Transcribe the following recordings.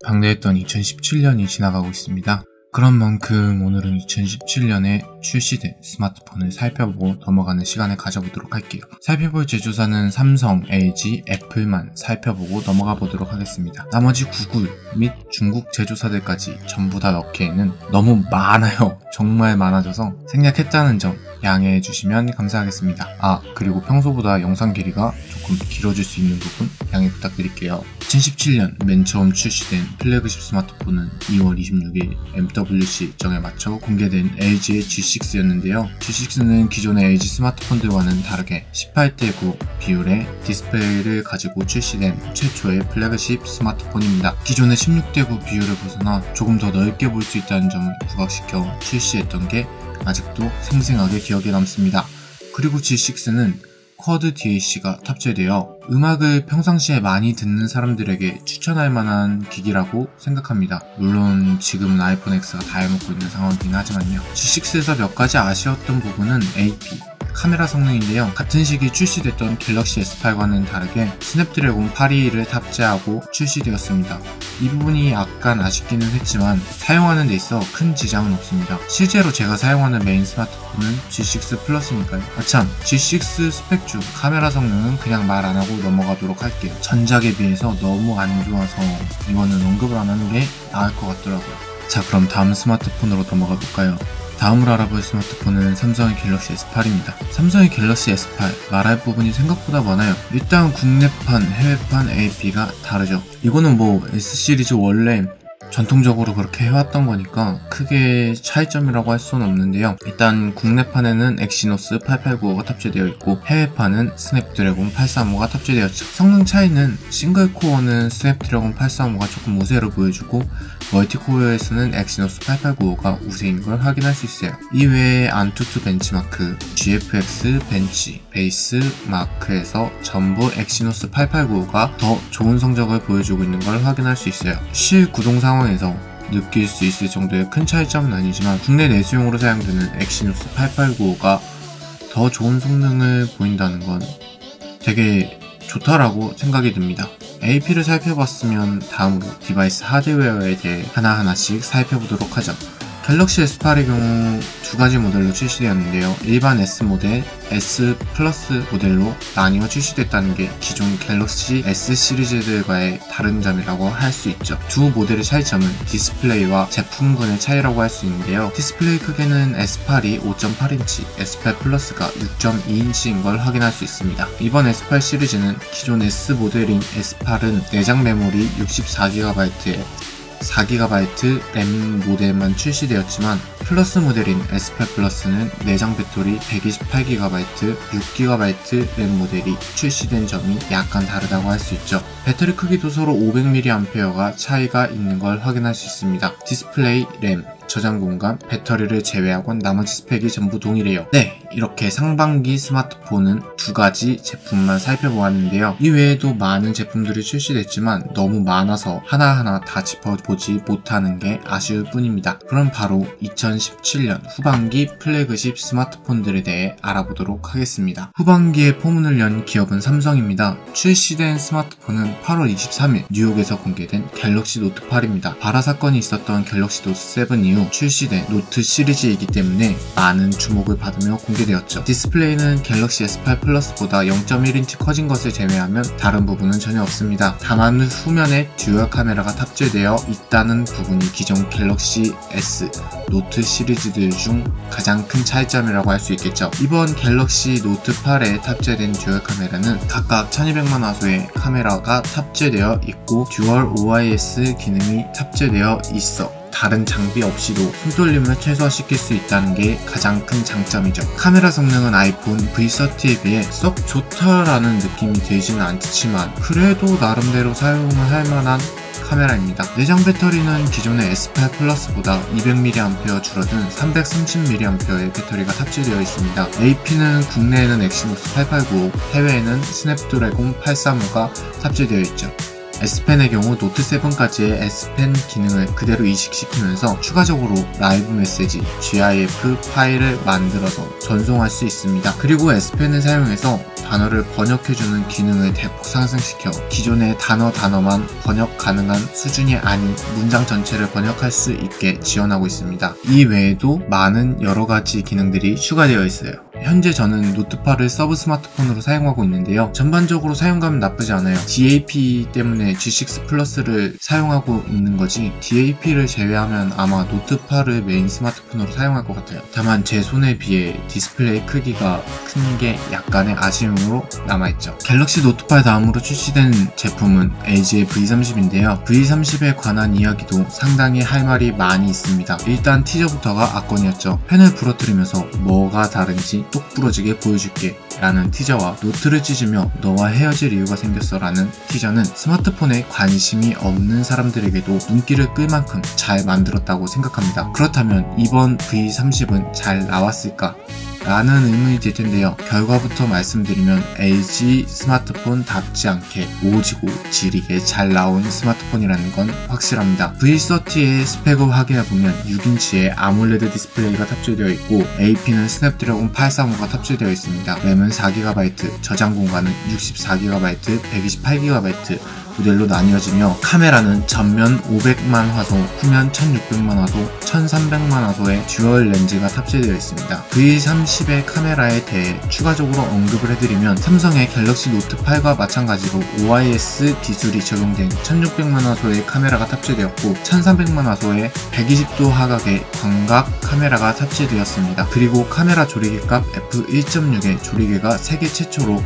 방대했던 2017년이 지나가고 있습니다. 그런 만큼 오늘은 2017년에 출시된 스마트폰을 살펴보고 넘어가는 시간을 가져보도록 할게요. 살펴볼 제조사는 삼성, LG, 애플만 살펴보고 넘어가 보도록 하겠습니다. 나머지 구글 및 중국 제조사들까지 전부 다 넣기에는 너무 많아요. 정말 많아져서 생략했다는 점 양해해 주시면 감사하겠습니다. 그리고 평소보다 영상 길이가 조금 길어질 수 있는 부분 양해 부탁드릴게요. 2017년 맨 처음 출시된 플래그십 스마트폰은 2월 26일 MWC 일정에 맞춰 공개된 LG의 G6였는데요. G6는 기존의 LG 스마트폰들과는 다르게 18:9 비율의 디스플레이를 가지고 출시된 최초의 플래그십 스마트폰입니다. 기존의 16:9 비율을 벗어나 조금 더 넓게 볼 수 있다는 점을 부각시켜 출시했던 게 아직도 생생하게 기억에 남습니다. 그리고 G6는 쿼드 DAC가 탑재되어 음악을 평상시에 많이 듣는 사람들에게 추천할 만한 기기라고 생각합니다. 물론 지금은 아이폰 X가 다 해먹고 있는 상황이긴 하지만요. G6에서 몇 가지 아쉬웠던 부분은 AP, 카메라 성능인데요. 같은 시기 출시됐던 갤럭시 S8과는 다르게 스냅드래곤 821을 탑재하고 출시되었습니다. 이 부분이 약간 아쉽기는 했지만 사용하는 데 있어 큰 지장은 없습니다. 실제로 제가 사용하는 메인 스마트폰은 G6 플러스니까요. G6 스펙 중 카메라 성능은 그냥 말 안하고 넘어가도록 할게요. 전작에 비해서 너무 안 좋아서 이거는 언급을 안 하는 게 나을 것 같더라고요. 자, 그럼 다음 스마트폰으로 넘어가 볼까요? 다음으로 알아볼 스마트폰은 삼성의 갤럭시 S8입니다. 삼성의 갤럭시 S8 말할 부분이 생각보다 많아요. 일단 국내판, 해외판 AP가 다르죠. 이거는 S 시리즈 원래 전통적으로 그렇게 해왔던 거니까 크게 차이점이라고 할 수는 없는데요. 일단 국내판에는 엑시노스 8895가 탑재되어 있고 해외판은 스냅드래곤 835가 탑재되었죠. 성능 차이는 싱글코어는 스냅드래곤 835가 조금 우세로 보여주고 멀티코어에서는 엑시노스 8895가 우세인 걸 확인할 수 있어요. 이외에 안투투 벤치마크, GFX 벤치, 베이스 마크에서 전부 엑시노스 8895가 더 좋은 성적을 보여주고 있는 걸 확인할 수 있어요. 실구동 상황에서 느낄 수 있을 정도의 큰 차이점은 아니지만 국내 내수용으로 사용되는 엑시노스 8895가 더 좋은 성능을 보인다는 건 되게 좋다라고 생각이 듭니다. AP를 살펴봤으면 다음으로 디바이스 하드웨어에 대해 하나하나씩 살펴보도록 하죠. 갤럭시 S8의 경우 두 가지 모델로 출시되었는데요. 일반 S 모델, S 플러스 모델로 나뉘어 출시됐다는 게 기존 갤럭시 S 시리즈들과의 다른 점이라고 할 수 있죠. 두 모델의 차이점은 디스플레이와 제품군의 차이라고 할 수 있는데요. 디스플레이 크기는 S8이 5.8인치, S8 플러스가 6.2인치인 걸 확인할 수 있습니다. 이번 S8 시리즈는 기존 S 모델인 S8은 내장 메모리 64GB에 4GB 램 모델만 출시되었지만 플러스 모델인 S8 플러스는 내장 배터리 128GB, 6GB 램 모델이 출시된 점이 약간 다르다고 할 수 있죠. 배터리 크기도 서로 500mAh가 차이가 있는 걸 확인할 수 있습니다. 디스플레이, 램, 저장 공간, 배터리를 제외하곤 나머지 스펙이 전부 동일해요. 네, 이렇게 상반기 스마트폰은 두 가지 제품만 살펴보았는데요. 이외에도 많은 제품들이 출시됐지만 너무 많아서 하나하나 다 짚어보지 못하는 게 아쉬울 뿐입니다. 그럼 바로 2017년 후반기 플래그십 스마트폰들에 대해 알아보도록 하겠습니다. 후반기에 포문을 연 기업은 삼성입니다. 출시된 스마트폰은 8월 23일 뉴욕에서 공개된 갤럭시 노트 8입니다. 발화 사건이 있었던 갤럭시 노트 7 이후 출시된 노트 시리즈이기 때문에 많은 주목을 받으며 공개되었죠. 디스플레이는 갤럭시 S8 플러스보다 0.1인치 커진 것을 제외하면 다른 부분은 전혀 없습니다. 다만 후면에 듀얼 카메라가 탑재되어 있다는 부분이 기존 갤럭시 S, 노트 시리즈들 중 가장 큰 차이점이라고 할 수 있겠죠. 이번 갤럭시 노트 8에 탑재된 듀얼 카메라는 각각 1200만 화소의 카메라가 탑재되어 있고 듀얼 OIS 기능이 탑재되어 있어 다른 장비 없이도 손떨림을 최소화시킬 수 있다는 게 가장 큰 장점이죠. 카메라 성능은 아이폰 V30에 비해 썩 좋다라는 느낌이 들지는 않지만 그래도 나름대로 사용을 할 만한 카메라입니다. 내장 배터리는 기존의 S8 플러스보다 200mAh 줄어든 330mAh의 배터리가 탑재되어 있습니다. AP는 국내에는 엑시노스 8895, 해외에는 스냅드래곤 835가 탑재되어 있죠. S펜의 경우 노트 7까지의 S펜 기능을 그대로 이식시키면서 추가적으로 라이브 메시지, GIF 파일을 만들어서 전송할 수 있습니다. 그리고 S펜을 사용해서 단어를 번역해주는 기능을 대폭 상승시켜 기존의 단어만 번역 가능한 수준이 아닌 문장 전체를 번역할 수 있게 지원하고 있습니다. 이 외에도 많은 여러가지 기능들이 추가되어 있어요. 현재 저는 노트8을 서브 스마트폰으로 사용하고 있는데요. 전반적으로 사용감은 나쁘지 않아요. DAP 때문에 G6 플러스를 사용하고 있는 거지 DAP를 제외하면 아마 노트8을 메인 스마트폰으로 사용할 것 같아요. 다만 제 손에 비해 디스플레이 크기가 큰 게 약간의 아쉬움으로 남아있죠. 갤럭시 노트8 다음으로 출시된 제품은 LG의 V30인데요. V30에 관한 이야기도 상당히 할 말이 많이 있습니다. 일단 티저부터가 압권이었죠. 펜을 부러뜨리면서 뭐가 다른지 똑 부러지게 보여줄게 라는 티저와 노트를 찢으며 너와 헤어질 이유가 생겼어 라는 티저는 스마트폰에 관심이 없는 사람들에게도 눈길을 끌 만큼 잘 만들었다고 생각합니다. 그렇다면 이번 V30은 잘 나왔을까? 라는 의문이 들 텐데요. 결과부터 말씀드리면 LG 스마트폰답지 않게 오지고 지리게 잘 나온 스마트폰이라는 건 확실합니다. V30의 스펙을 확인해보면 6인치의 아몰레드 디스플레이가 탑재되어 있고 AP는 스냅드래곤 835가 탑재되어 있습니다. 램은 4GB, 저장 공간은 64GB, 128GB 모델로 나뉘어지며 카메라는 전면 500만 화소, 후면 1600만 화소, 1300만 화소의 듀얼 렌즈가 탑재되어 있습니다. V30의 카메라에 대해 추가적으로 언급을 해드리면 삼성의 갤럭시 노트8과 마찬가지로 OIS 기술이 적용된 1600만 화소의 카메라가 탑재되었고 1300만 화소의 120도 화각의 광각 카메라가 탑재되었습니다. 그리고 카메라 조리개값 f1.6의 조리개가 세계 최초로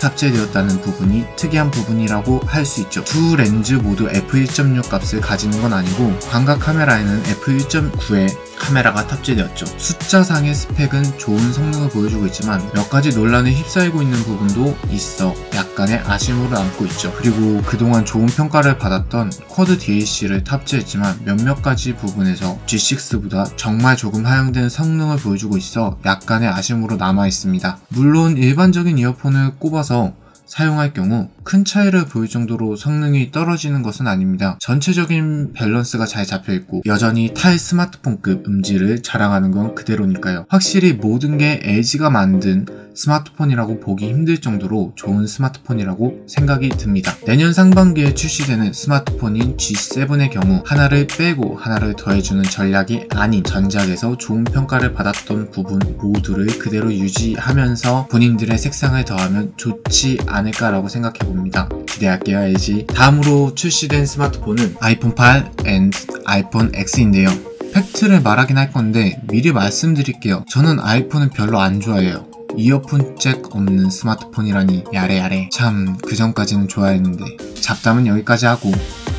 탑재되었다는 부분이 특이한 부분이라고 할 수 있죠. 두 렌즈 모두 f1.6 값을 가지는 건 아니고 광각 카메라에는 f1.9의 카메라가 탑재되었죠. 숫자상의 스펙은 좋은 성능을 보여주고 있지만 몇 가지 논란에 휩싸이고 있는 부분도 있어 약간의 아쉬움을 남고 있죠. 그리고 그동안 좋은 평가를 받았던 쿼드 DAC를 탑재했지만 몇몇 가지 부분에서 G6보다 정말 조금 하향된 성능을 보여주고 있어 약간의 아쉬움으로 남아 있습니다. 물론 일반적인 이어폰을 꼽아서 사용할 경우 큰 차이를 보일 정도로 성능이 떨어지는 것은 아닙니다. 전체적인 밸런스가 잘 잡혀있고 여전히 타의 스마트폰급 음질을 자랑하는 건 그대로니까요. 확실히 모든 게 LG가 만든 스마트폰이라고 보기 힘들 정도로 좋은 스마트폰이라고 생각이 듭니다. 내년 상반기에 출시되는 스마트폰인 G7의 경우 하나를 빼고 하나를 더해주는 전략이 아닌 전작에서 좋은 평가를 받았던 부분 모두를 그대로 유지하면서 본인들의 색상을 더하면 좋지 않을까라고 생각해봅니다. 기대할게요, LG. 다음으로 출시된 스마트폰은 아이폰 8 and 아이폰 X인데요. 팩트를 말하긴 할 건데 미리 말씀드릴게요. 저는 아이폰은 별로 안 좋아해요. 이어폰 잭 없는 스마트폰이라니 야래야래. 참 그전까지는 좋아했는데. 잡담은 여기까지 하고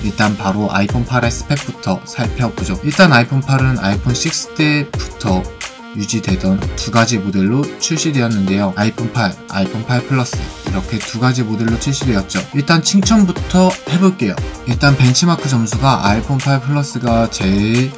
일단 바로 아이폰 8의 스펙부터 살펴보죠. 일단 아이폰 8은 아이폰 6 때부터 유지되던 두 가지 모델로 출시되었는데요. 아이폰 8, 아이폰 8 플러스 이렇게 두 가지 모델로 출시되었죠. 일단 칭찬부터 해볼게요. 일단 벤치마크 점수가 아이폰 8 플러스가 제일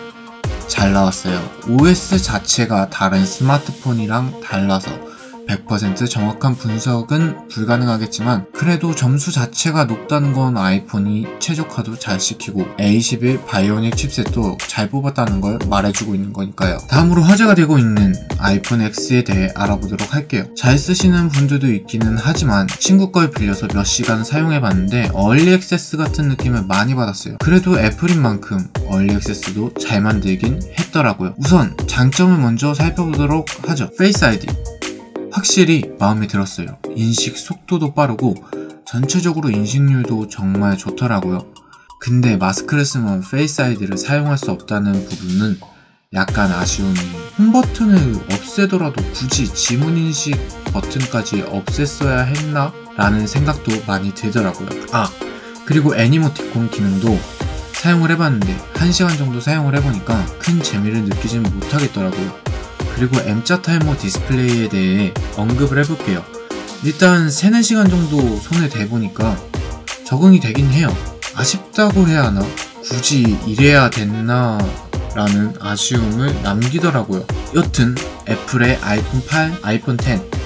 잘 나왔어요. OS 자체가 다른 스마트폰이랑 달라서 100% 정확한 분석은 불가능하겠지만 그래도 점수 자체가 높다는 건 아이폰이 최적화도 잘 시키고 A11 바이오닉 칩셋도 잘 뽑았다는 걸 말해주고 있는 거니까요. 다음으로 화제가 되고 있는 아이폰 X에 대해 알아보도록 할게요. 잘 쓰시는 분들도 있기는 하지만 친구 걸 빌려서 몇 시간 사용해봤는데 얼리 액세스 같은 느낌을 많이 받았어요. 그래도 애플인 만큼 얼리 액세스도 잘 만들긴 했더라고요. 우선 장점을 먼저 살펴보도록 하죠. 페이스 아이디 확실히 마음에 들었어요. 인식 속도도 빠르고 전체적으로 인식률도 정말 좋더라고요. 근데 마스크를 쓰면 페이스 아이디를 사용할 수 없다는 부분은 약간 아쉬움이, 홈 버튼을 없애더라도 굳이 지문인식 버튼까지 없앴어야 했나? 라는 생각도 많이 들더라고요. 그리고 애니모티콘 기능도 사용을 해봤는데 1시간 정도 사용을 해보니까 큰 재미를 느끼진 못하겠더라고요. 그리고 M자 타이머 디스플레이에 대해 언급을 해볼게요. 일단 3-4시간 정도 손에 대보니까 적응이 되긴 해요. 아쉽다고 해야 하나? 굳이 이래야 됐나? 라는 아쉬움을 남기더라고요. 여튼 애플의 아이폰 8, 아이폰 10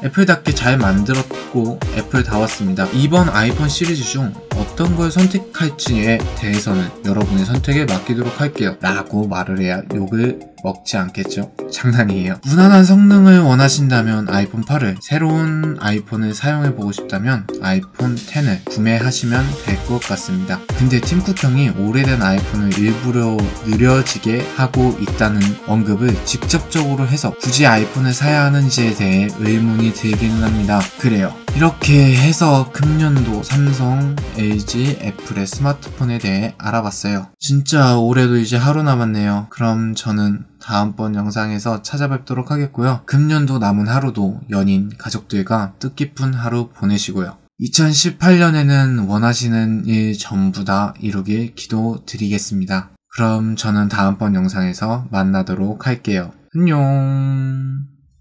애플답게 잘 만들었고 애플다웠습니다. 이번 아이폰 시리즈 중 어떤 걸 선택할지에 대해서는 여러분의 선택에 맡기도록 할게요 라고 말을 해야 욕을 먹지 않겠죠? 장난이에요. 무난한 성능을 원하신다면 아이폰 8을, 새로운 아이폰을 사용해보고 싶다면 아이폰 10을 구매하시면 될 것 같습니다. 근데 팀쿡 형이 오래된 아이폰을 일부러 느려지게 하고 있다는 언급을 직접적으로 해서 굳이 아이폰을 사야 하는지에 대해 의문이 들기는 합니다. 그래요. 이렇게 해서 금년도 삼성, LG, 애플의 스마트폰에 대해 알아봤어요. 진짜 올해도 이제 하루 남았네요. 그럼 저는 다음번 영상에서 찾아뵙도록 하겠고요. 금년도 남은 하루도 연인, 가족들과 뜻깊은 하루 보내시고요. 2018년에는 원하시는 일 전부 다 이루길 기도드리겠습니다. 그럼 저는 다음번 영상에서 만나도록 할게요. 안녕.